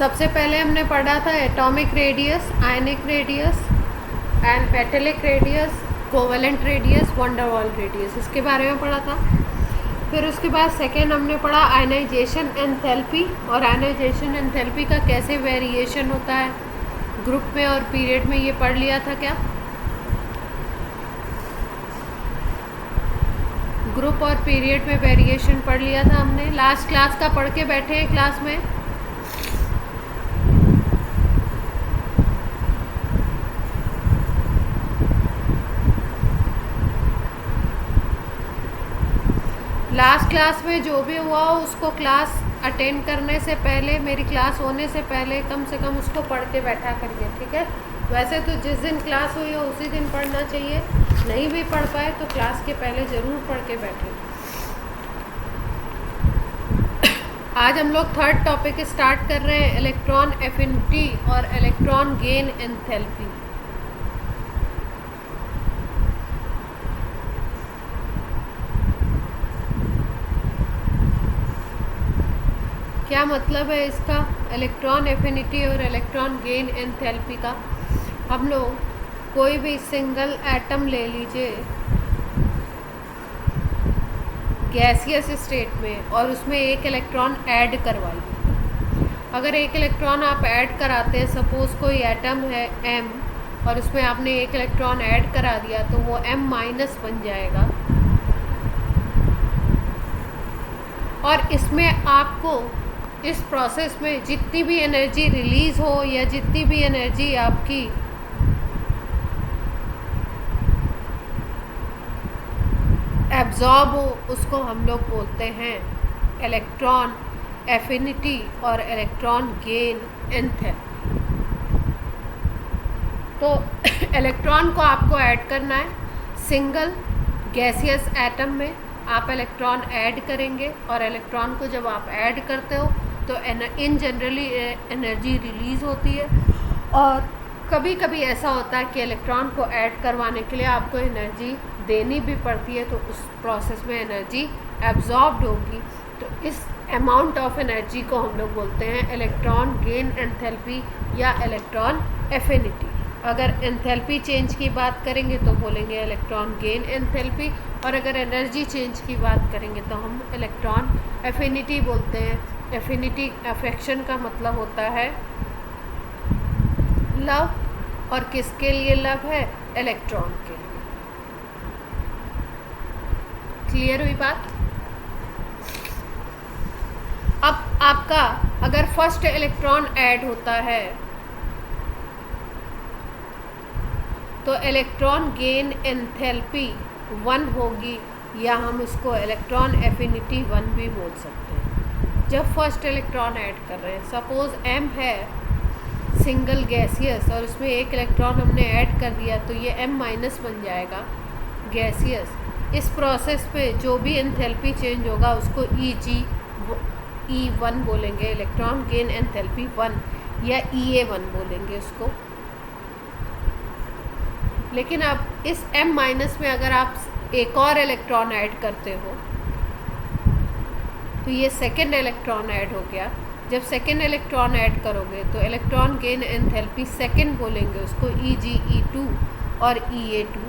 सबसे पहले हमने पढ़ा था atomic radius, ionic radius and metallic radius, covalent radius, van der Waals radius, इसके बारे में पढ़ा था। फिर उसके बाद सेकेंड हमने पढ़ा आयनाइजेशन एंथैल्पी, और आयनाइजेशन एंथैल्पी का कैसे वेरिएशन होता है ग्रुप में और पीरियड में, ये पढ़ लिया था क्या? ग्रुप और पीरियड में वेरिएशन पढ़ लिया था हमने। लास्ट क्लास का पढ़ के बैठे हैं क्लास में? लास्ट क्लास में जो भी हुआ हो उसको क्लास अटेंड करने से पहले, मेरी क्लास होने से पहले कम से कम उसको पढ़ के बैठा करिए, ठीक है? वैसे तो जिस दिन क्लास हुई हो उसी दिन पढ़ना चाहिए, नहीं भी पढ़ पाए तो क्लास के पहले ज़रूर पढ़ के बैठे। आज हम लोग थर्ड टॉपिक स्टार्ट कर रहे हैं, इलेक्ट्रॉन एफिनिटी और इलेक्ट्रॉन गेन एंथैल्पी। क्या मतलब है इसका, इलेक्ट्रॉन एफिनिटी और इलेक्ट्रॉन गेन एंथैल्पी का? हम लोग कोई भी सिंगल एटम ले लीजिए गैसियस स्टेट में और उसमें एक इलेक्ट्रॉन ऐड करवाइए। अगर एक इलेक्ट्रॉन आप ऐड कराते हैं, सपोज़ कोई एटम है m और उसमें आपने एक इलेक्ट्रॉन ऐड करा दिया तो वो m माइनस बन जाएगा। और इसमें आपको इस प्रोसेस में जितनी भी एनर्जी रिलीज़ हो या जितनी भी एनर्जी आपकी एब्जॉर्ब हो, उसको हम लोग बोलते हैं इलेक्ट्रॉन एफिनिटी और इलेक्ट्रॉन गेन एंथैल्पी। तो इलेक्ट्रॉन को आपको ऐड करना है सिंगल गैसियस एटम में, आप इलेक्ट्रॉन ऐड करेंगे और इलेक्ट्रॉन को जब आप ऐड करते हो तो इन जनरली एनर्जी रिलीज़ होती है। और कभी कभी ऐसा होता है कि इलेक्ट्रॉन को ऐड करवाने के लिए आपको एनर्जी देनी भी पड़ती है, तो उस प्रोसेस में एनर्जी एब्जॉर्ब्ड होगी। तो इस अमाउंट ऑफ एनर्जी को हम लोग बोलते हैं इलेक्ट्रॉन गेन एंथैल्पी या इलेक्ट्रॉन एफिनिटी। अगर एंथैल्पी चेंज की बात करेंगे तो बोलेंगे इलेक्ट्रॉन गेन एंथैल्पी, और अगर एनर्जी चेंज की बात करेंगे तो हम इलेक्ट्रॉन एफिनिटी बोलते हैं। एफिनिटी अफेक्शन का मतलब होता है लव, और किसके लिए लव है? इलेक्ट्रॉन के लिए। क्लियर हुई बात? अब आपका अगर फर्स्ट इलेक्ट्रॉन ऐड होता है तो इलेक्ट्रॉन गेन एंथैल्पी 1 होगी, या हम इसको इलेक्ट्रॉन एफिनिटी 1 भी बोल सकते हैं। जब फर्स्ट इलेक्ट्रॉन ऐड कर रहे हैं, सपोज m है सिंगल गैसियस और उसमें एक इलेक्ट्रॉन हमने ऐड कर दिया तो ये m माइनस बन जाएगा गैसियस। इस प्रोसेस पे जो भी एंथैल्पी चेंज होगा उसको E1 बोलेंगे, इलेक्ट्रॉन गेन एंथैल्पी 1, या EA1 बोलेंगे उसको। लेकिन अब इस m माइनस में अगर आप एक और इलेक्ट्रॉन ऐड करते हो तो ये सेकेंड इलेक्ट्रॉन ऐड हो गया। जब सेकेंड इलेक्ट्रॉन ऐड करोगे तो इलेक्ट्रॉन गेन एंथैल्पी सेकेंड बोलेंगे उसको, E2 और EA2,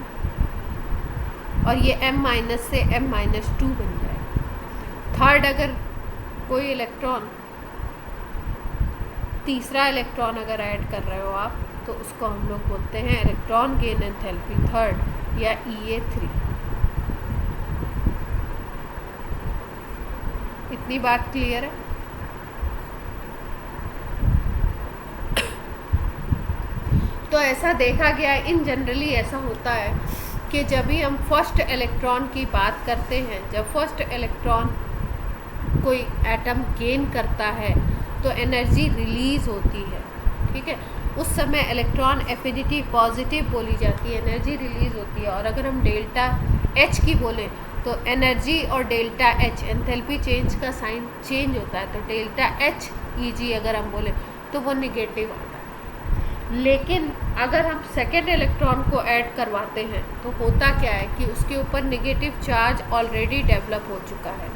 और ये m माइनस से m माइनस 2 बन जाए। थर्ड अगर कोई इलेक्ट्रॉन, तीसरा इलेक्ट्रॉन अगर ऐड कर रहे हो आप तो उसको हम लोग बोलते हैं इलेक्ट्रॉन गेन एंथैल्पी 3 या EA3। इतनी बात क्लियर है? तो ऐसा देखा गया, इन जनरली ऐसा होता है कि जब भी हम फर्स्ट इलेक्ट्रॉन की बात करते हैं, जब फर्स्ट इलेक्ट्रॉन कोई एटम गेन करता है तो एनर्जी रिलीज़ होती है, ठीक है? उस समय इलेक्ट्रॉन एफिनिटी पॉजिटिव बोली जाती है, एनर्जी रिलीज़ होती है। और अगर हम डेल्टा एच की बोलें तो एनर्जी और डेल्टा एच एंथैल्पी चेंज का साइन चेंज होता है, तो डेल्टा एच EG अगर हम बोलें तो वो निगेटिव आता है। लेकिन अगर हम सेकेंड इलेक्ट्रॉन को ऐड करवाते हैं तो होता क्या है कि उसके ऊपर निगेटिव चार्ज ऑलरेडी डेवलप हो चुका है,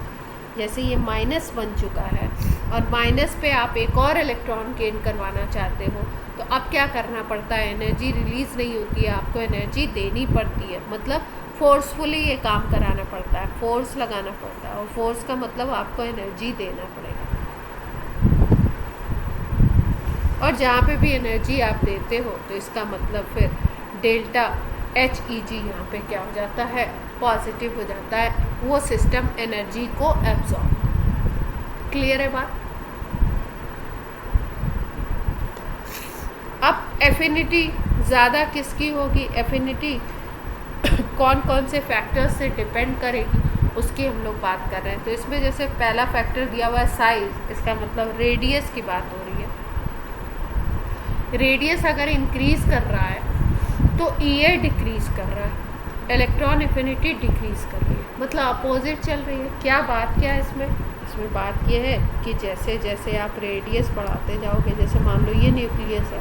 जैसे ये माइनस बन चुका है और माइनस पे आप एक और इलेक्ट्रॉन गेन करवाना चाहते हो, तो अब क्या करना पड़ता है, एनर्जी रिलीज़ नहीं होती है, आपको एनर्जी देनी पड़ती है, मतलब फोर्सफुली ये काम कराना पड़ता है, फोर्स लगाना पड़ता है, और फोर्स का मतलब आपको एनर्जी देना पड़ेगा। और जहाँ पे भी एनर्जी आप देते हो तो इसका मतलब फिर डेल्टा HEG यहाँ पे क्या हो जाता है, पॉजिटिव हो जाता है, वो सिस्टम एनर्जी को एब्जॉर्ब। क्लियर है बात? अब एफिनिटी ज़्यादा किसकी होगी, एफिनिटी कौन कौन से फैक्टर्स से डिपेंड करेगी, उसकी हम लोग बात कर रहे हैं। तो इसमें जैसे पहला फैक्टर दिया हुआ है साइज़, इसका मतलब रेडियस की बात हो रही है। रेडियस अगर इंक्रीज़ कर रहा है तो EA डिक्रीज़ कर रहा है, इलेक्ट्रॉन एफिनिटी डिक्रीज़ कर रही है, मतलब अपोजिट चल रही है। क्या बात क्या है इसमें? इसमें बात यह है कि जैसे जैसे आप रेडियस बढ़ाते जाओगे, जैसे मान लो ये न्यूक्लियस है,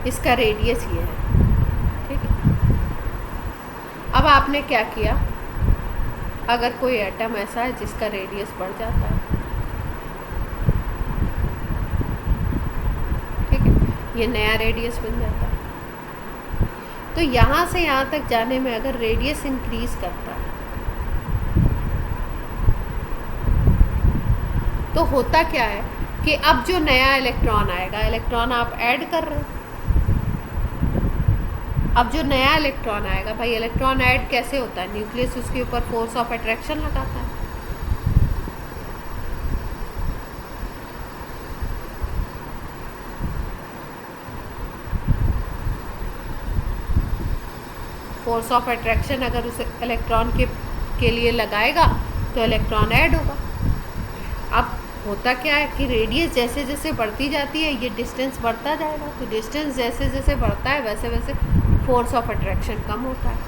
इसका रेडियस ये है, ठीक है। अब आपने क्या किया, अगर कोई एटम ऐसा है जिसका रेडियस बढ़ जाता है, ठीक है, ये नया रेडियस बन जाता है। तो यहाँ से यहाँ तक जाने में अगर रेडियस इंक्रीज करता है तो होता क्या है कि अब जो नया इलेक्ट्रॉन आएगा, इलेक्ट्रॉन आप ऐड कर रहे हो, अब जो नया इलेक्ट्रॉन आएगा, भाई इलेक्ट्रॉन ऐड कैसे होता है, न्यूक्लियस उसके ऊपर फोर्स ऑफ अट्रैक्शन लगाता है। फोर्स ऑफ अट्रैक्शन अगर उस इलेक्ट्रॉन के लिए लगाएगा तो इलेक्ट्रॉन ऐड होगा। अब होता क्या है कि रेडियस जैसे जैसे बढ़ती जाती है, ये डिस्टेंस बढ़ता जाएगा, तो डिस्टेंस जैसे जैसे बढ़ता है वैसे वैसे फोर्स ऑफ अट्रैक्शन कम होता है।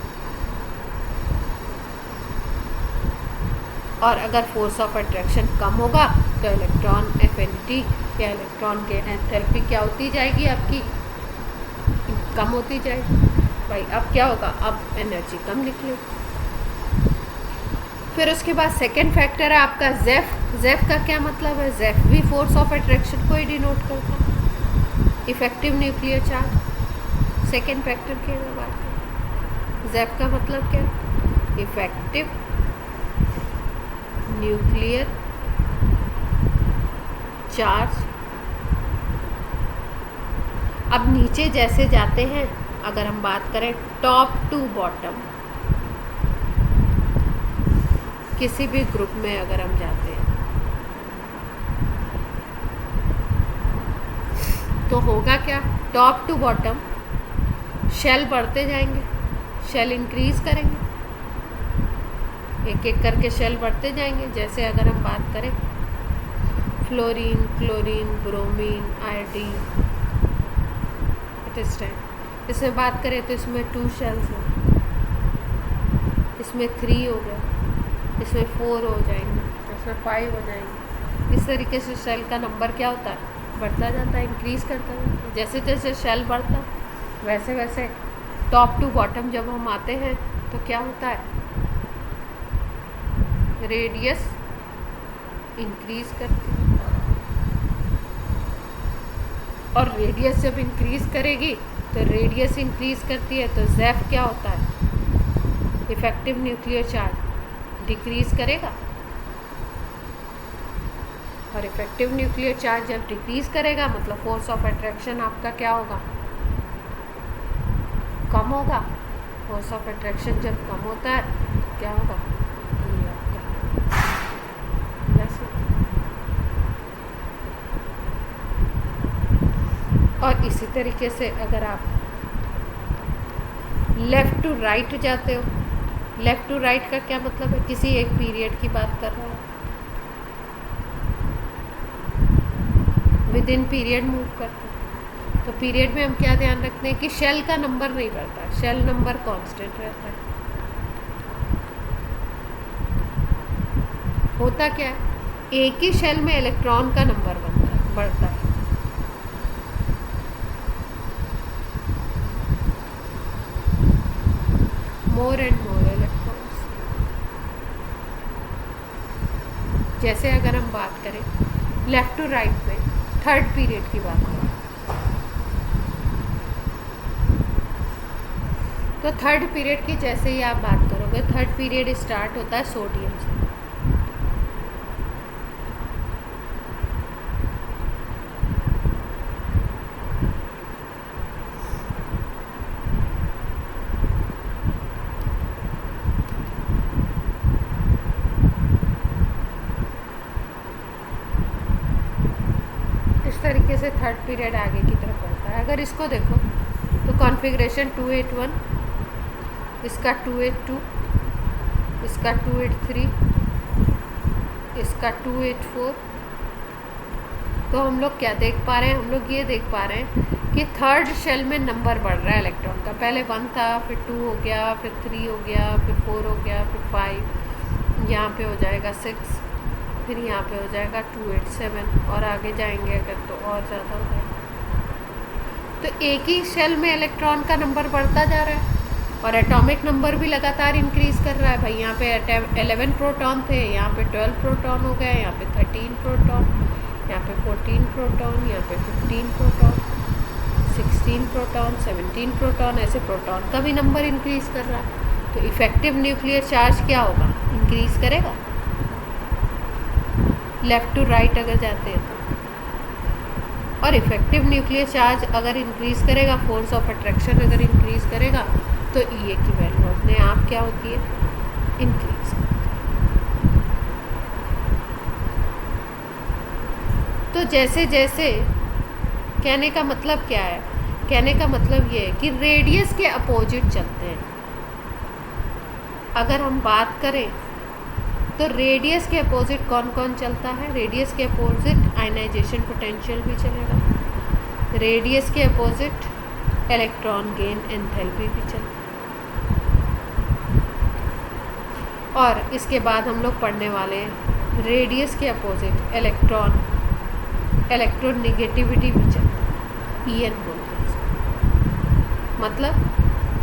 और अगर फोर्स ऑफ अट्रैक्शन कम होगा तो इलेक्ट्रॉन एफिनिटी या इलेक्ट्रॉन के एंथैल्पी क्या होती जाएगी, आपकी कम होती जाएगी। भाई अब क्या होगा, अब एनर्जी कम निकलेगी। फिर उसके बाद सेकेंड फैक्टर है आपका जेफ। जेफ का क्या मतलब है, जेफ भी फोर्स ऑफ अट्रैक्शन को ही डिनोट करता है, effective nuclear charge. Second factor की बात करें, जेफ का मतलब क्या, इफेक्टिव न्यूक्लियर चार्ज। अब नीचे जैसे जाते हैं, अगर हम बात करें टॉप टू बॉटम, किसी भी ग्रुप में अगर हम जाते हैं तो होगा क्या, टॉप टू बॉटम शेल बढ़ते जाएंगे, शेल इंक्रीज करेंगे, एक एक करके शेल बढ़ते जाएंगे। जैसे अगर हम बात करें फ्लोरीन, क्लोरीन, ब्रोमीन, आयोडीन, इसमें बात करें तो इसमें 2 शेल्स हैं, इसमें 3 हो गए, इसमें 4 हो जाएंगे, इसमें 5 हो जाएंगे। इस तरीके से शेल का नंबर क्या होता है, बढ़ता जाता है, इंक्रीज करता है। जैसे जैसे शेल बढ़ता वैसे वैसे टॉप टू बॉटम जब हम आते हैं तो क्या होता है, रेडियस इंक्रीज करती है। और रेडियस जब इंक्रीज करेगी तो रेडियस इंक्रीज करती है तो जेफ क्या होता है, इफेक्टिव न्यूक्लियर चार्ज डिक्रीज करेगा। और इफेक्टिव न्यूक्लियर चार्ज जब डिक्रीज करेगा मतलब फोर्स ऑफ अट्रैक्शन आपका क्या होगा, कम होगा। फोर्स ऑफ अट्रैक्शन जब कम होता है तो क्या होगा, ये आपका और इसी तरीके से अगर आप लेफ़्ट टू राइट जाते हो, लेफ़्ट टू राइट का क्या मतलब है, किसी एक पीरियड की बात कर रहे हो, विद इन पीरियड मूव करते हैं। तो पीरियड में हम क्या ध्यान रखते हैं कि शेल का नंबर नहीं बढ़ता, शेल नंबर कांस्टेंट रहता है। होता क्या है, एक ही शेल में इलेक्ट्रॉन का नंबर बढ़ता है। मोर एंड मोर इलेक्ट्रॉन्स, जैसे अगर हम बात करें लेफ़्ट टू राइट में थर्ड पीरियड की बात करें, तो थर्ड पीरियड की जैसे ही आप बात करोगे, थर्ड पीरियड स्टार्ट होता है सोडियम से। इस तरीके से थर्ड पीरियड आगे की तरफ बढ़ता है। अगर इसको देखो तो कॉन्फ़िगरेशन 281, इसका 282, इसका 283, इसका 284। तो हम लोग क्या देख पा रहे हैं? हम लोग ये देख पा रहे हैं कि थर्ड शेल में नंबर बढ़ रहा है इलेक्ट्रॉन का। पहले 1 था, फिर 2 हो गया, फिर 3 हो गया, फिर 4 हो गया, फिर 5, यहाँ पे हो जाएगा 6, फिर यहाँ पे हो जाएगा 287 और आगे जाएंगे अगर तो और ज़्यादा हो जाएगा। तो एक ही शेल में इलेक्ट्रॉन का नंबर बढ़ता जा रहा है और एटॉमिक नंबर भी लगातार इंक्रीज़ कर रहा है। भाई यहाँ पे 11 प्रोटॉन थे, यहाँ पे 12 प्रोटॉन हो गए, यहाँ पे 13 प्रोटॉन, यहाँ पे 14 प्रोटॉन, यहाँ पे 15 प्रोटॉन, 16 प्रोटॉन, 17 प्रोटॉन, ऐसे प्रोटॉन का भी नंबर इंक्रीज़ कर रहा है। तो इफ़ेक्टिव न्यूक्लियर चार्ज क्या होगा? इंक्रीज़ करेगा लेफ़्ट टू राइट अगर जाते हैं तो। और इफ़ेक्टिव न्यूक्लियर चार्ज अगर इंक्रीज़ करेगा, फोर्स ऑफ अट्रैक्शन अगर इंक्रीज़ करेगा, तो ई की वैल्यू अपने आप क्या होती है? इंक्रीज। तो जैसे जैसे कहने का मतलब क्या है? कहने का मतलब ये है कि रेडियस के अपोजिट चलते हैं। अगर हम बात करें तो रेडियस के अपोजिट कौन कौन चलता है? रेडियस के अपोजिट आयनाइजेशन पोटेंशियल भी चलेगा, रेडियस के अपोजिट इलेक्ट्रॉन गेन एंथैल्पी भी चलेगा। और इसके बाद हम लोग पढ़ने वाले हैं रेडियस के अपोजिट इलेक्ट्रोनेगेटिविटी भी चलता है, EN बोलते हैं इसको। मतलब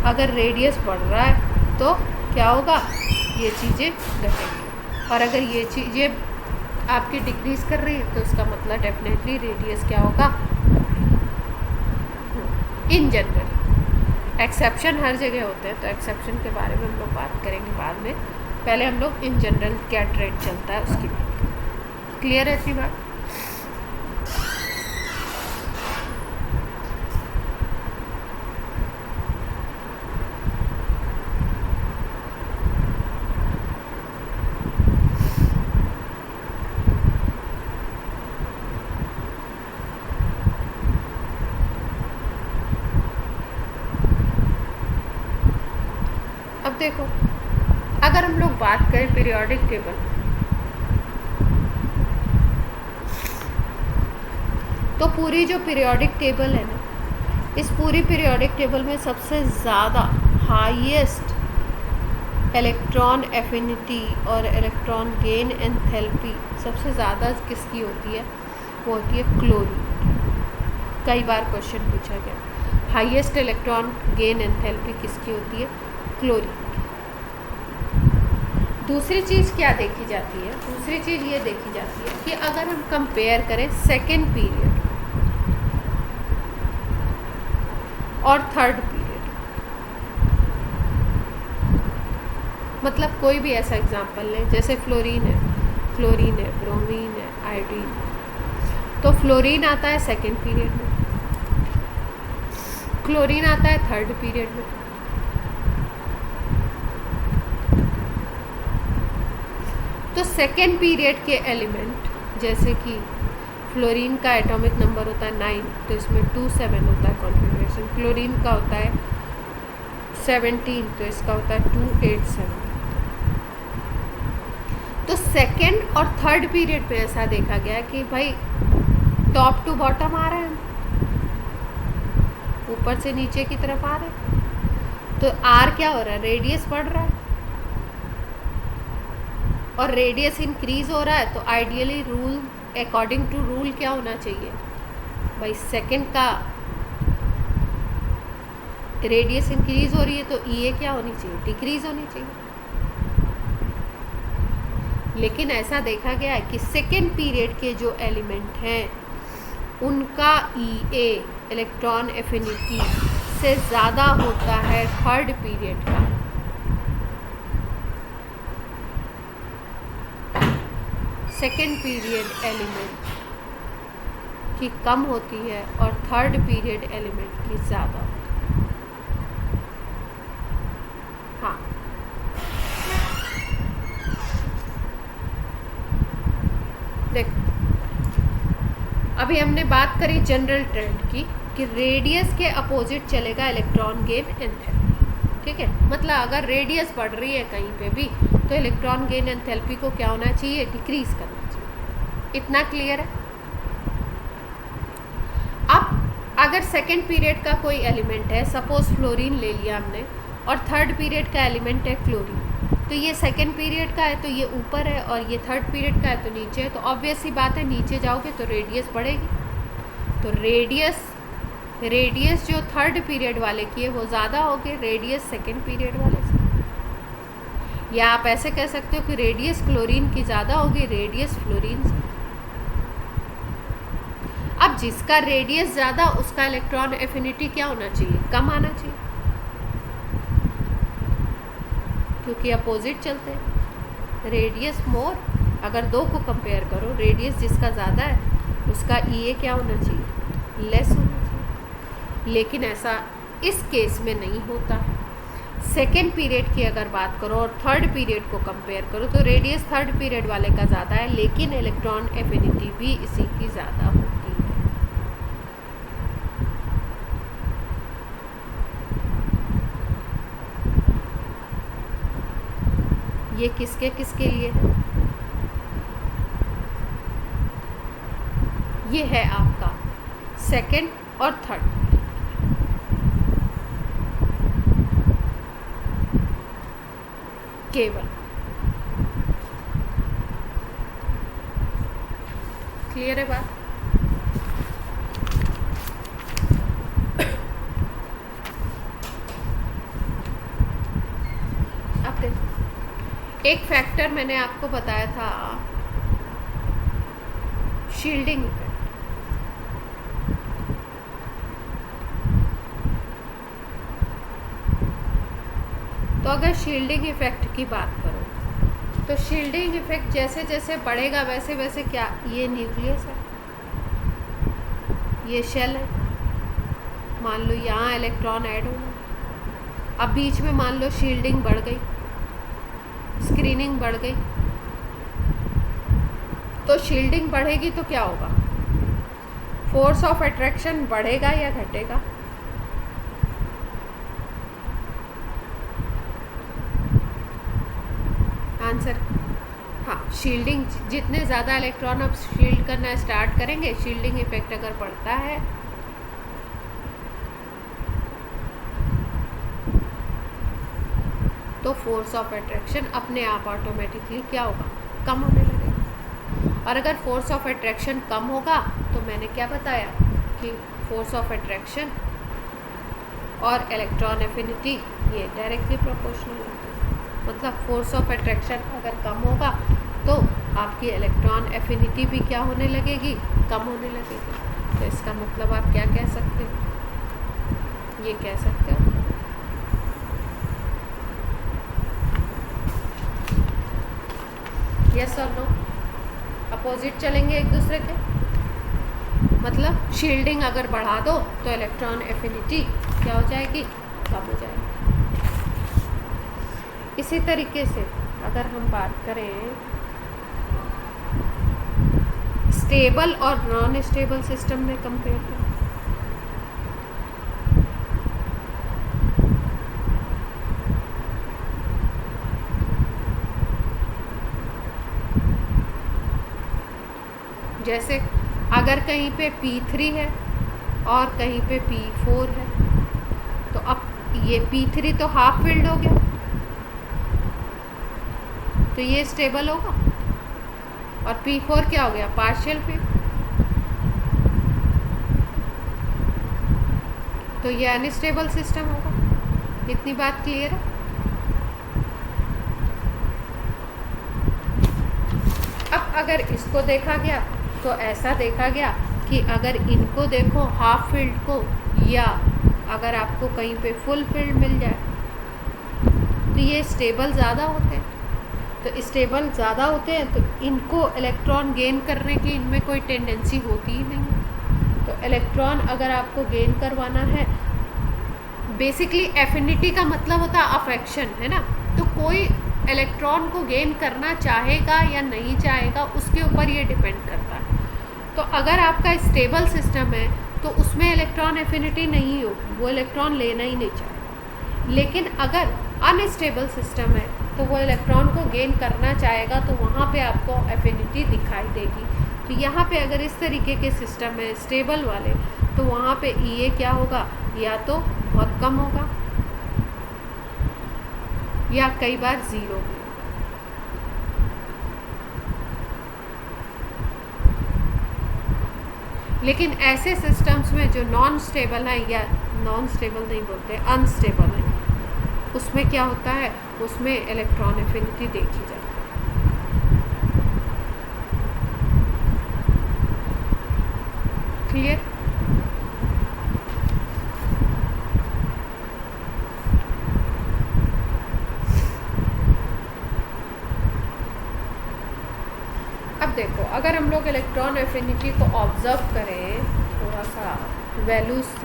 अगर रेडियस बढ़ रहा है तो क्या होगा? ये चीज़ें घटेंगी, और अगर ये चीज़ें आपकी डिक्रीज़ कर रही है तो इसका मतलब डेफिनेटली रेडियस क्या होगा? In general. एक्सेप्शन हर जगह होते हैं, तो एक्सेप्शन के बारे में हम लोग बात करेंगे बाद में। पहले हम लोग इन जनरल क्या ट्रेंड चलता है उसकी बात करें। क्लियर है ऐसी बात? अब देखो, अगर हम लोग बात करें पीरियोडिक टेबल, तो पूरी जो पीरियोडिक टेबल है ना, इस पूरी पीरियोडिक टेबल में सबसे ज़्यादा हाईएस्ट इलेक्ट्रॉन एफिनिटी और इलेक्ट्रॉन गेन एंथैल्पी सबसे ज़्यादा किसकी होती है? वो होती है क्लोरीन। कई बार क्वेश्चन पूछा गया, हाईएस्ट इलेक्ट्रॉन गेन एंथैल्पी किसकी होती है? क्लोरीन। दूसरी चीज़ क्या देखी जाती है? दूसरी चीज़ ये देखी जाती है कि अगर हम कंपेयर करें सेकेंड पीरियड और थर्ड पीरियड, मतलब कोई भी ऐसा एग्जांपल लें, जैसे फ्लोरीन है, क्लोरीन है, ब्रोमीन है, आयोडीन है। तो फ्लोरीन आता है सेकेंड पीरियड में, क्लोरीन आता है थर्ड पीरियड में। तो सेकेंड पीरियड के एलिमेंट, जैसे कि फ्लोरीन का एटॉमिक नंबर होता है 9, तो इसमें 27 होता है कॉन्फ़िगरेशन। क्लोरीन का होता है 17, तो इसका होता है 287। तो सेकेंड और थर्ड पीरियड पे ऐसा देखा गया कि भाई टॉप टू बॉटम आ रहे हैं, ऊपर से नीचे की तरफ आ रहे हैं। तो आर क्या हो रहा है? रेडियस बढ़ रहा है, और रेडियस इंक्रीज हो रहा है। तो ideally rule, according to rule क्या होना चाहिए भाई? सेकंड का रेडियस इंक्रीज हो रही है तो ई क्या होनी चाहिए? डिक्रीज होनी चाहिए। लेकिन ऐसा देखा गया है कि सेकेंड पीरियड के जो एलिमेंट हैं उनका EA इलेक्ट्रॉन एफिनिटी से ज़्यादा होता है थर्ड पीरियड का। सेकेंड पीरियड एलिमेंट की कम होती है और थर्ड पीरियड एलिमेंट की ज़्यादा होती है। हाँ, देखो अभी हमने बात करी जनरल ट्रेंड की कि रेडियस के अपोजिट चलेगा इलेक्ट्रॉन गेन एंथैल्पी। ठीक है, मतलब अगर रेडियस बढ़ रही है कहीं पे भी तो इलेक्ट्रॉन गेन एंथैल्पी को क्या होना चाहिए, डिक्रीज करना चाहिए। इतना क्लियर है। अब अगर सेकेंड पीरियड का कोई एलिमेंट है, सपोज फ्लोरीन ले लिया हमने, और थर्ड पीरियड का एलिमेंट है क्लोरीन, तो ये सेकेंड पीरियड का है तो ये ऊपर है और ये थर्ड पीरियड का है तो नीचे है। तो ऑब्वियस सी बात है, नीचे जाओगे तो रेडियस बढ़ेगी। तो रेडियस जो थर्ड पीरियड वाले की है वो ज़्यादा होगी रेडियस सेकेंड पीरियड वाले से। या आप ऐसे कह सकते हो कि रेडियस क्लोरीन की ज़्यादा होगी रेडियस फ्लोरीन से। अब जिसका रेडियस ज़्यादा उसका इलेक्ट्रॉन एफिनिटी क्या होना चाहिए, कम आना चाहिए, क्योंकि अपोजिट चलते हैं। रेडियस मोर, अगर दो को कंपेयर करो, रेडियस जिसका ज़्यादा है उसका EA क्या होना चाहिए, लेस होना चाहिए। लेकिन ऐसा इस केस में नहीं होता है। सेकेंड पीरियड की अगर बात करो और थर्ड पीरियड को कंपेयर करो तो रेडियस थर्ड पीरियड वाले का ज़्यादा है, लेकिन इलेक्ट्रॉन एफिनिटी भी इसी की ज़्यादा होती है। ये किसके किसके लिए है, ये है आपका सेकेंड और थर्ड। केवल क्लियर है बात। अब देखो, एक फैक्टर मैंने आपको बताया था, शील्डिंग इफेक्ट। तो अगर शील्डिंग इफेक्ट की बात करो तो शील्डिंग इफेक्ट जैसे जैसे बढ़ेगा वैसे वैसे क्या, ये न्यूक्लियस है, ये शेल है, मान लो यहाँ इलेक्ट्रॉन ऐड होना, अब बीच में मान लो शील्डिंग बढ़ गई, स्क्रीनिंग बढ़ गई, तो शील्डिंग बढ़ेगी तो क्या होगा, फोर्स ऑफ अट्रैक्शन बढ़ेगा या घटेगा, आंसर हाँ, शील्डिंग, जितने ज़्यादा इलेक्ट्रॉन अब शील्ड करना स्टार्ट करेंगे, शील्डिंग इफेक्ट अगर बढ़ता है तो फोर्स ऑफ अट्रैक्शन अपने आप ऑटोमेटिकली क्या होगा, कम होने लगेगा। और अगर फोर्स ऑफ अट्रैक्शन कम होगा तो मैंने क्या बताया कि फोर्स ऑफ अट्रैक्शन और इलेक्ट्रॉन एफिनिटी ये डायरेक्टली प्रोपोर्शनल होते हैं। मतलब फोर्स ऑफ अट्रैक्शन अगर कम होगा तो आपकी इलेक्ट्रॉन एफिनिटी भी क्या होने लगेगी, कम होने लगेगी। तो इसका मतलब आप क्या कह सकते हो, ये कह सकते हो यस और नो, अपोजिट चलेंगे एक दूसरे के। मतलब शील्डिंग अगर बढ़ा दो तो इलेक्ट्रॉन एफिनिटी क्या हो जाएगी, कम हो जाएगी। इसी तरीके से अगर हम बात करें स्टेबल और नॉन स्टेबल सिस्टम में कंपेयर करें, जैसे अगर कहीं पे P3 है और कहीं पे P4 है तो अब ये P3 तो हाफ फिल्ड हो गया तो ये स्टेबल होगा, और P4 क्या हो गया, पार्शियल फिल्ड, तो ये अनस्टेबल सिस्टम होगा। इतनी बात क्लियर है। अब अगर इसको देखा गया तो ऐसा देखा गया कि अगर इनको देखो हाफ फील्ड को, या अगर आपको कहीं पे फुल फील्ड मिल जाए तो ये स्टेबल ज़्यादा होते हैं। तो स्टेबल ज़्यादा होते हैं तो इनको इलेक्ट्रॉन गेन करने की इनमें कोई टेंडेंसी होती ही नहीं है। तो इलेक्ट्रॉन अगर आपको गेन करवाना है, बेसिकली एफिनिटी का मतलब होता है अफेक्शन, है ना। तो कोई इलेक्ट्रॉन को गेन करना चाहेगा या नहीं चाहेगा उसके ऊपर ये डिपेंड करता है। तो अगर आपका स्टेबल सिस्टम है तो उसमें इलेक्ट्रॉन एफिनिटी नहीं होगी, वो इलेक्ट्रॉन लेना ही नहीं चाहेगा। लेकिन अगर अनस्टेबल सिस्टम है तो वो इलेक्ट्रॉन को गेन करना चाहेगा, तो वहाँ पे आपको एफिनिटी दिखाई देगी। तो यहाँ पे अगर इस तरीके के सिस्टम है स्टेबल वाले, तो वहाँ पे ई क्या होगा, या तो बहुत कम होगा या कई बार ज़ीरो भी होगा। लेकिन ऐसे सिस्टम्स में जो नॉन स्टेबल है, या नॉन स्टेबल नहीं बोलते, अनस्टेबल है, उसमें क्या होता है, उसमें इलेक्ट्रॉन एफिनिटी देखी जाती है। क्लियर? अब देखो, अगर हम लोग इलेक्ट्रॉन एफिनिटी को ऑब्जर्व करें थोड़ा सा वैल्यूज, तो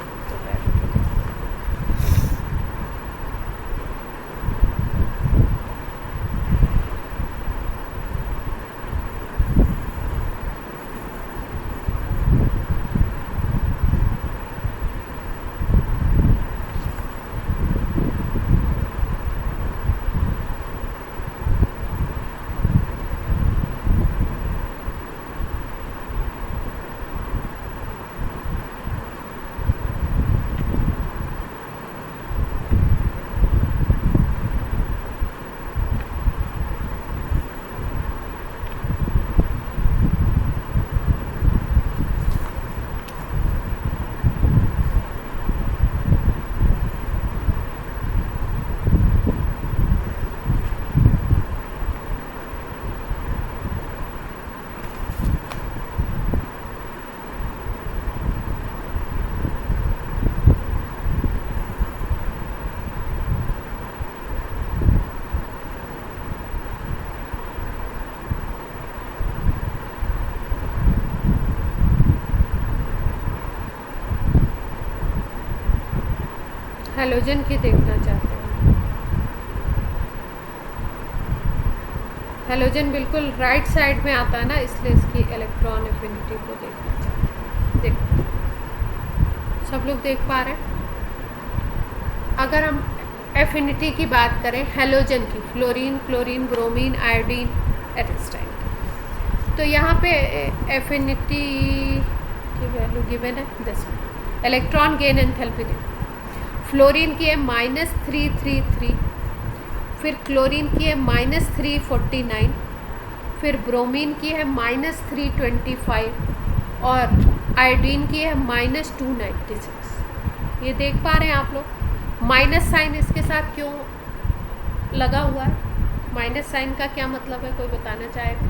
हैलोजन की देखना चाहते हैं। हैलोजन बिल्कुल राइट साइड में आता है ना, इसलिए इसकी इलेक्ट्रॉन एफिनिटी को देखना चाहते हैं। देखो, सब लोग देख पा रहे हैं। अगर हम एफिनिटी की बात करें हैलोजन की, फ्लोरीन, क्लोरीन, ब्रोमीन, आयोडीन, एटस्टाइन, तो यहाँ पे एफिनिटी की वैल्यू गिवन है दिस। इलेक्ट्रॉन गेन एंथैल्पी देखो, फ्लोरीन की है -333, फिर क्लोरीन की है -349, फिर ब्रोमीन की है -325 और आयोडीन की है -296। ये देख पा रहे हैं आप लोग। माइनस साइन इसके साथ क्यों लगा हुआ है? माइनस साइन का क्या मतलब है, कोई बताना चाहेगा?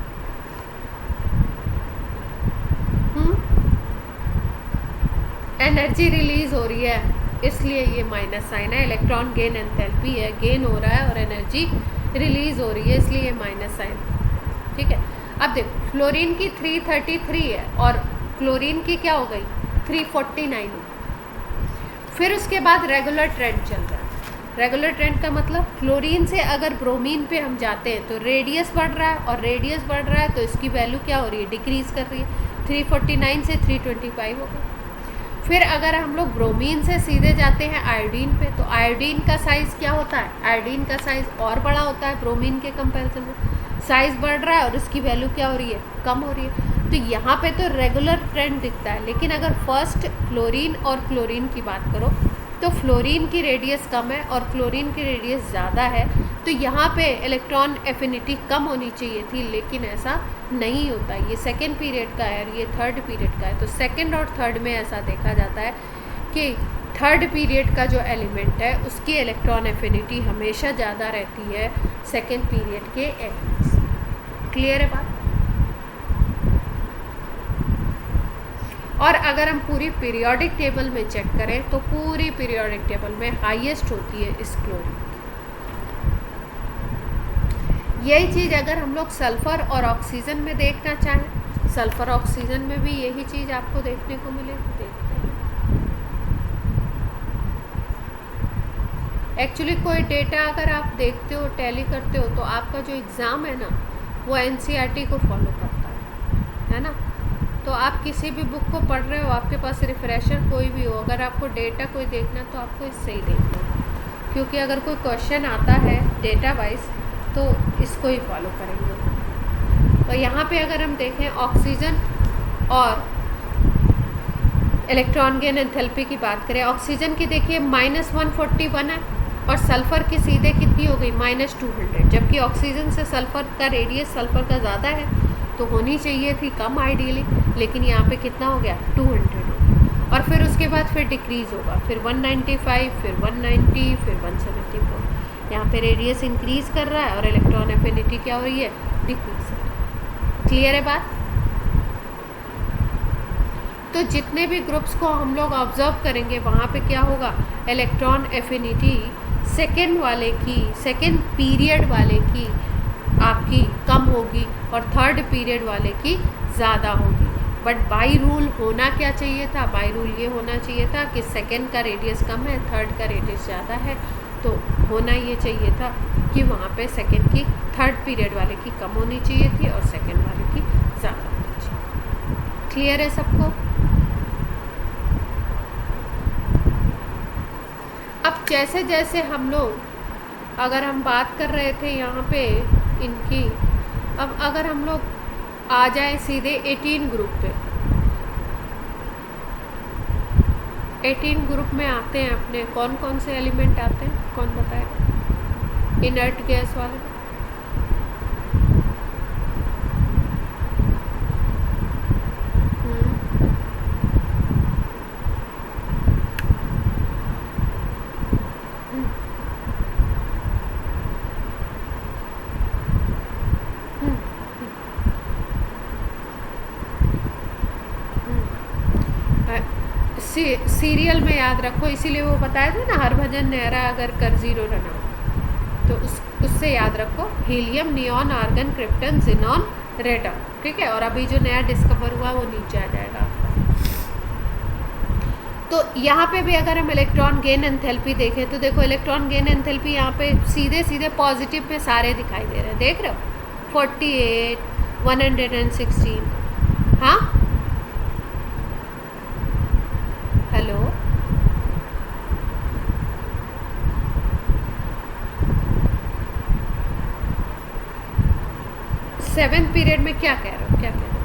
एनर्जी रिलीज हो रही है, इसलिए ये माइनस साइन है। इलेक्ट्रॉन गेन एंथैल्पी है, गेन हो रहा है और एनर्जी रिलीज हो रही है, इसलिए ये माइनस साइन। ठीक है, अब देखो, फ्लोरीन की 333 है और क्लोरीन की क्या हो गई 349 हो। फिर उसके बाद रेगुलर ट्रेंड चल रहा है। रेगुलर ट्रेंड का मतलब क्लोरीन से अगर ब्रोमीन पे हम जाते हैं तो रेडियस बढ़ रहा है, और रेडियस बढ़ रहा है तो इसकी वैल्यू क्या हो रही है, डिक्रीज़ कर रही है। 349 से 325 हो गया। फिर अगर हम लोग ब्रोमीन से सीधे जाते हैं आयोडीन पे, तो आयोडीन का साइज़ क्या होता है, आयोडीन का साइज़ और बड़ा होता है ब्रोमीन के कंपैरिजन में। साइज़ बढ़ रहा है और इसकी वैल्यू क्या हो रही है, कम हो रही है। तो यहाँ पे तो रेगुलर ट्रेंड दिखता है। लेकिन अगर फर्स्ट फ्लोरीन और क्लोरीन की बात करो तो फ्लोरीन की रेडियस कम है और क्लोरीन की रेडियस ज़्यादा है, तो यहाँ पे इलेक्ट्रॉन एफिनिटी कम होनी चाहिए थी, लेकिन ऐसा नहीं होता। ये सेकेंड पीरियड का है और ये थर्ड पीरियड का है। तो सेकेंड और थर्ड में ऐसा देखा जाता है कि थर्ड पीरियड का जो एलिमेंट है उसकी इलेक्ट्रॉन एफिनिटी हमेशा ज़्यादा रहती है सेकेंड पीरियड के एलिमेंट्स। क्लियर है बात? और अगर हम पूरी पीरियोडिक टेबल में चेक करें तो पूरी पीरियोडिक टेबल में हाईएस्ट होती है इस क्लोरीन। यही चीज़ अगर हम लोग सल्फ़र और ऑक्सीजन में देखना चाहें, सल्फ़र ऑक्सीजन में भी यही चीज़ आपको देखने को मिलेगी। देखते हैं एक्चुअली कोई डेटा अगर आप देखते हो, टैली करते हो, तो आपका जो एग्ज़ाम है ना वो एनसीईआरटी को फॉलो करता है ना। तो आप किसी भी बुक को पढ़ रहे हो, आपके पास रिफ्रेशर कोई भी हो, अगर आपको डेटा कोई देखना तो आपको इससे ही देखना है, क्योंकि अगर कोई क्वेश्चन आता है डेटा वाइज तो इसको ही फॉलो करेंगे। तो यहाँ पे अगर हम देखें ऑक्सीजन और इलेक्ट्रॉन गेन एंथैल्पी की बात करें, ऑक्सीजन की देखिए -141 है और सल्फ़र की सीधे कितनी हो गई -200, जबकि ऑक्सीजन से सल्फ़र का रेडियस सल्फ़र का ज़्यादा है तो होनी चाहिए थी कम आइडियली, लेकिन यहाँ पे कितना हो गया 200। और फिर उसके बाद फिर डिक्रीज़ होगा, फिर 195, फिर 190, फिर 174। यहाँ पे रेडियस इंक्रीज़ कर रहा है और इलेक्ट्रॉन एफिनिटी क्या हो रही है, डिक्रीज। क्लियर है बात। तो जितने भी ग्रुप्स को हम लोग ऑब्जर्व करेंगे वहाँ पे क्या होगा, इलेक्ट्रॉन एफिनिटी सेकेंड पीरियड वाले की आपकी कम होगी और थर्ड पीरियड वाले की ज़्यादा होगी। बट बाई रूल होना क्या चाहिए था, बाई रूल ये होना चाहिए था कि सेकेंड का रेडियस कम है, थर्ड का रेडियस ज़्यादा है, तो होना ये चाहिए था कि वहाँ पे सेकेंड की थर्ड पीरियड वाले की कम होनी चाहिए थी और सेकेंड वाले की ज़्यादा होनी चाहिए। क्लियर है सबको। अब जैसे जैसे हम लोग अगर हम बात कर रहे थे यहाँ पे इनकी, अब अगर हम लोग आ जाए सीधे 18 ग्रुप पे, 18 ग्रुप में आते हैं अपने कौन कौन से एलिमेंट आते हैं, कौन बताएगा, इनर्ट गैस वाले। सीरियल में याद रखो, इसीलिए वो बताया था ना, हरभजन नेहरा अगर कर जीरो रन आउट, तो उससे याद रखो helium, neon, argon, krypton, xenon, radon. ठीक है, और अभी जो नया डिस्कवर हुआ वो नीचे आ जाएगा आपका। तो यहाँ पे भी अगर हम इलेक्ट्रॉन गेन एंथैल्पी देखें तो देखो इलेक्ट्रॉन गेन एंथैल्पी यहाँ पे सीधे सीधे पॉजिटिव में सारे दिखाई दे रहे हैं, देख रहे हो, 48, 116। हाँ हेलो, सेवेंथ पीरियड में क्या कह रहे हो, क्या कह रहे हो?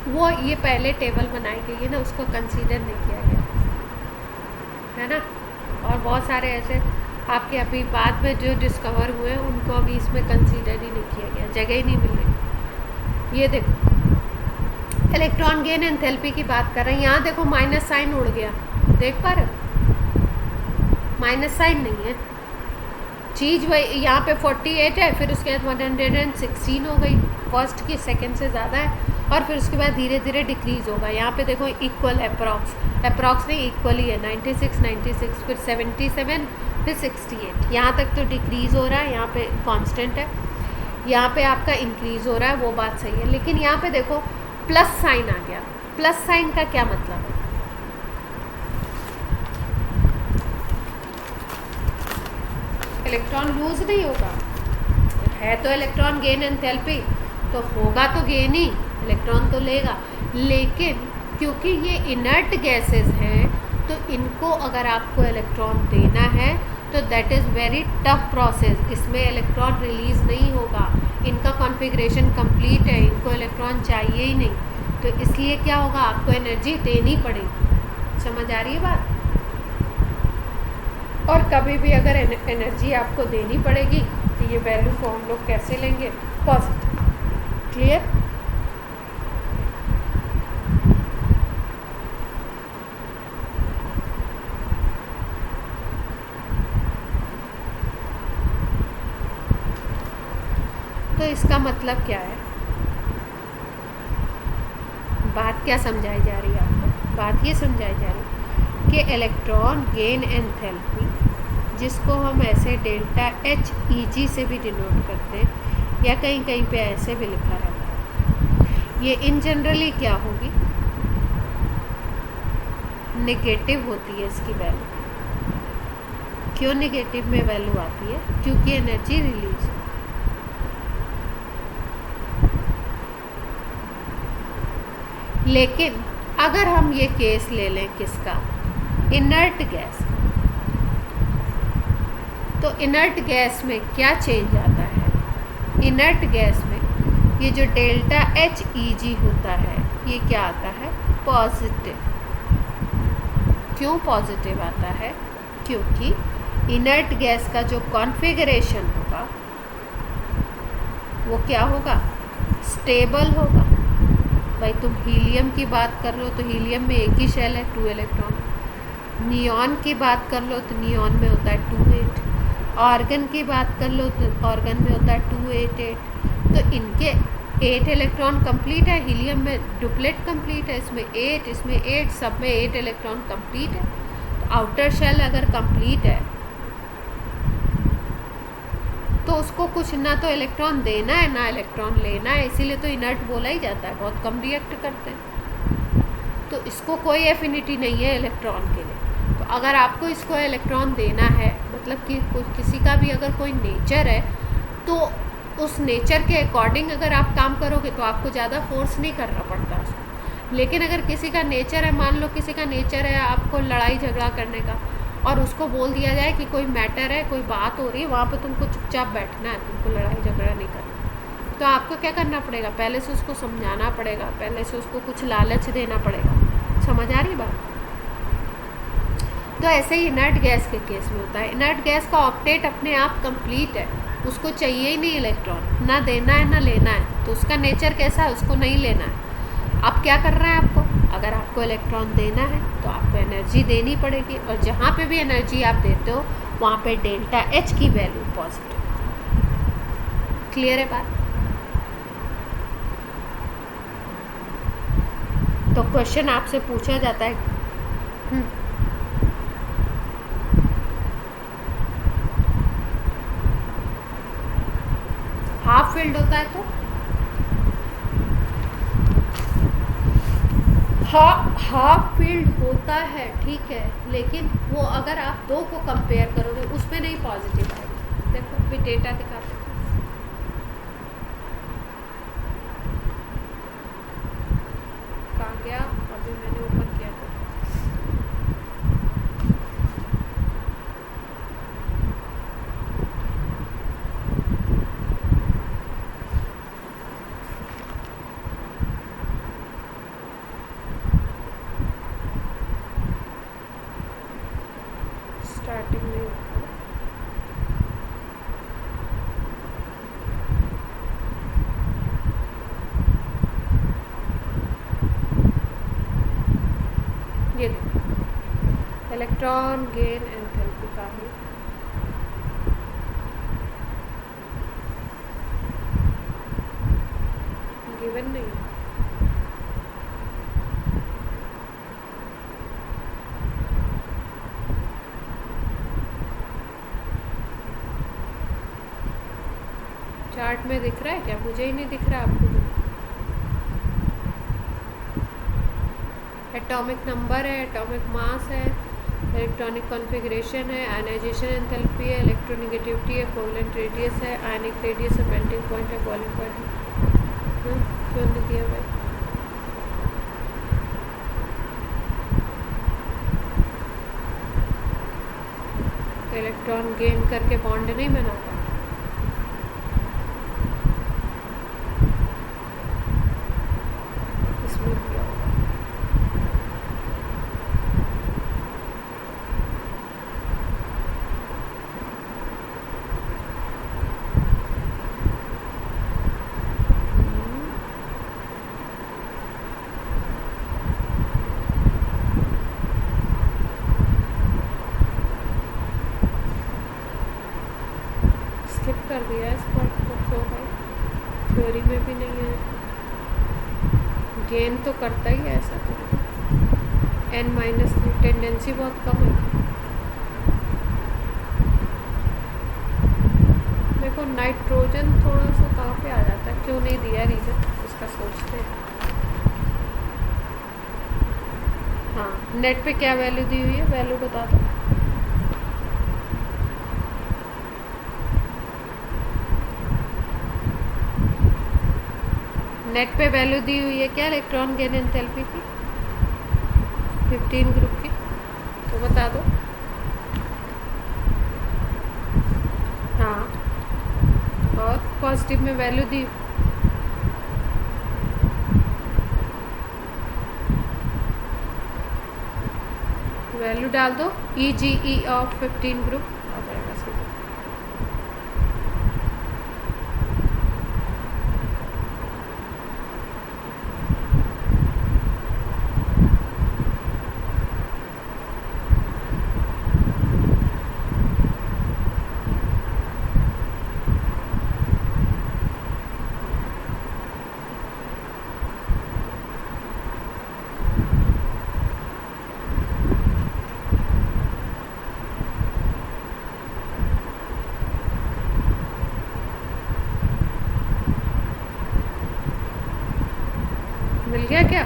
वो ये पहले टेबल बनाई गई है ना, उसको कंसीडर नहीं किया गया है ना। और बहुत सारे ऐसे आपके अभी बाद में जो डिस्कवर हुए हैं उनको अभी इसमें कंसीडर ही नहीं किया गया, जगह ही नहीं मिल रही। ये देखो इलेक्ट्रॉन गेन एंथैल्पी की बात कर रहे हैं, यहाँ देखो माइनस साइन उड़ गया, देख पा रहे हो, माइनस साइन नहीं है चीज़ वही। यहाँ पे 48 है, फिर उसके बाद 116 हो गई, फर्स्ट की सेकंड से ज़्यादा है, और फिर उसके बाद धीरे धीरे डिक्रीज़ होगा। यहाँ पे देखो इक्वल अप्रॉक्स नहीं, इक्वल ही है, 96, फिर 77, फिर 68, यहाँ तक तो डिक्रीज़ हो रहा है, यहाँ पे कांस्टेंट है, यहाँ पे आपका इंक्रीज़ हो रहा है, वो बात सही है। लेकिन यहाँ पे देखो प्लस साइन आ गया, प्लस साइन का क्या मतलब है, इलेक्ट्रॉन लूज नहीं होगा, है तो इलेक्ट्रॉन गेन एंथैल्पी, तो होगा तो गेन ही, इलेक्ट्रॉन तो लेगा। लेकिन क्योंकि ये इनर्ट गैसेस हैं तो इनको अगर आपको इलेक्ट्रॉन देना है तो that is very tough process, इसमें इलेक्ट्रॉन रिलीज़ नहीं होगा, इनका कॉन्फ़िगरेशन कंप्लीट है, इनको इलेक्ट्रॉन चाहिए ही नहीं, तो इसलिए क्या होगा, आपको एनर्जी देनी पड़ेगी। समझ आ रही है बात। और कभी भी अगर एनर्जी आपको देनी पड़ेगी तो ये वैल्यू को हम लोग कैसे लेंगे, पॉजिटिव। क्लियर। तो इसका मतलब क्या है, बात क्या समझाई जा रही है आपको? बात ये समझाई जा रही है कि इलेक्ट्रॉन गेन एंथैल्पी, जिसको हम ऐसे डेल्टा एच ई जी से भी डिनोट करते हैं, या कहीं कहीं पे ऐसे भी लिखा रहता है, ये इन जनरली क्या होगी, नेगेटिव होती है इसकी वैल्यू। क्यों नेगेटिव में वैल्यू आती है? क्योंकि एनर्जी रिलीज है। लेकिन अगर हम ये केस ले लें किसका, इनर्ट गैस, तो इनर्ट गैस में क्या चेंज आता है? इनर्ट गैस में ये जो डेल्टा एच ई जी होता है, ये क्या आता है? पॉजिटिव। क्यों पॉजिटिव आता है? क्योंकि इनर्ट गैस का जो कॉन्फ़िगरेशन होगा वो क्या होगा? स्टेबल होगा। भाई तुम हीलियम की बात कर लो तो हीलियम में एक ही शेल है, 2 इलेक्ट्रॉन। नियॉन की बात कर लो तो नियॉन में होता है 2 8। ऑर्गन की बात कर लो तो ऑर्गन में होता है 2 8 8। तो इनके 8 इलेक्ट्रॉन कंप्लीट है, हीलियम में डुप्लेट कंप्लीट है, इसमें 8, इसमें 8, सब में 8 इलेक्ट्रॉन कंप्लीट है। तो आउटर शेल अगर कंप्लीट है तो उसको कुछ ना तो इलेक्ट्रॉन देना है ना इलेक्ट्रॉन लेना है, इसीलिए तो इनर्ट बोला ही जाता है, बहुत कम रिएक्ट करते हैं। तो इसको कोई एफिनिटी नहीं है इलेक्ट्रॉन के लिए। तो अगर आपको इसको इलेक्ट्रॉन देना है, मतलब कि किसी का भी अगर कोई नेचर है, तो उस नेचर के अकॉर्डिंग अगर आप काम करोगे तो आपको ज़्यादा फोर्स नहीं करना पड़ता उसको। लेकिन अगर किसी का नेचर है, मान लो किसी का नेचर है आपको लड़ाई झगड़ा करने का, और उसको बोल दिया जाए कि कोई मैटर है, कोई बात हो रही है, वहाँ पे तुमको चुपचाप बैठना है, तुमको लड़ाई झगड़ा नहीं करना, तो आपको क्या करना पड़ेगा? पहले से उसको समझाना पड़ेगा, पहले से उसको कुछ लालच देना पड़ेगा। समझ आ रही बात? तो ऐसे ही इनर्ट गैस के केस में होता है। इनर्ट गैस का ऑक्टेट अपने आप कंप्लीट है, उसको चाहिए ही नहीं इलेक्ट्रॉन, ना देना है ना लेना है। तो उसका नेचर कैसा है? उसको नहीं लेना है। अब क्या कर रहा है आपको? अगर आपको इलेक्ट्रॉन देना है तो आपको एनर्जी देनी पड़ेगी, और जहाँ पे भी एनर्जी आप देते हो वहाँ पे डेल्टा एच की वैल्यू पॉजिटिव। क्लियर है बात? तो क्वेश्चन आपसे पूछा जाता है, हाफ फिल्ड होता है तो हाफ फील्ड होता है, ठीक है, लेकिन वो अगर आप दो को कंपेयर करोगे उसमें नहीं पॉजिटिव आएगा। देखो अभी डेटा दिखाते हैं, कहाँ गया? अभी मैंने ओपन किया था। स्टार्टिंग में ये देखो इलेक्ट्रॉन गेन एंथैल्पी का है, गिवन नहीं है। चार्ट में दिख रहा है क्या? मुझे ही नहीं दिख रहा, आपको? एटॉमिक नंबर है, एटॉमिक मास है, इलेक्ट्रॉनिक कॉन्फ़िगरेशन है, आयनाइजेशन एंथैल्पी है, इलेक्ट्रोनेगेटिविटी है, कोवेलेंट रेडियस है, आयनिक रेडियस है, मेल्टिंग पॉइंट है, बॉइलिंग पॉइंट है। क्यों नहीं दिया भाई? इलेक्ट्रॉन गेन करके बॉन्ड नहीं बनाता। इसमें दिया होगा। स्किप कर दिया इस पार्ट को, क्यों भाई? थ्योरी में भी नहीं है। गेन तो करता ही है ऐसा तो, n-3 टेंडेंसी बहुत कम है। देखो नाइट्रोजन थोड़ा सा कहाँ पे आ जाता है, क्यों नहीं दिया रीज़न इसका, सोचते हैं। हाँ, नेट पे क्या वैल्यू दी हुई है, वैल्यू बता दो। नेट पे वैल्यू दी हुई है क्या इलेक्ट्रॉन गेन एंथैल्पी की, 15 ग्रुप की, तो बता दो। हाँ, और पॉजिटिव में वैल्यू दी, वैल्यू डाल दो EGE ऑफ 15 ग्रुप आ जाएगा सीधा। मिल गया क्या?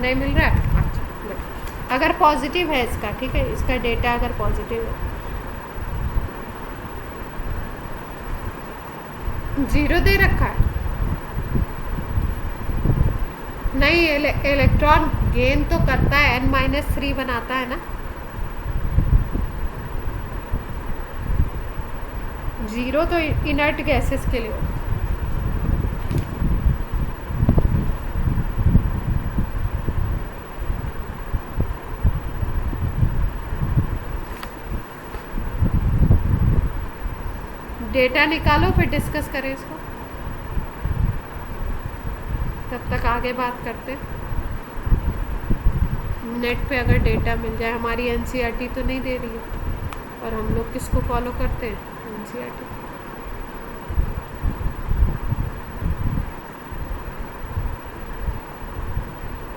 नहीं मिल रहा है? अच्छा, अगर पॉजिटिव है इसका, ठीक है, इसका डेटा अगर पॉजिटिव है, 0 दे रखा है। नहीं, इलेक्ट्रॉन गेन तो करता है, n-3 बनाता है ना। 0 तो इनर्ट गैसेस के लिए होता है। डेटा निकालो फिर डिस्कस करें इसको, तब तक आगे बात करते हैं। नेट पे अगर डेटा मिल जाए, हमारी NCERT तो नहीं दे रही है, और हम लोग किसको फॉलो करते हैं, NCERT।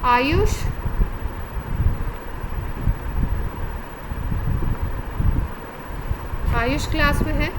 आयुष, आयुष क्लास में है?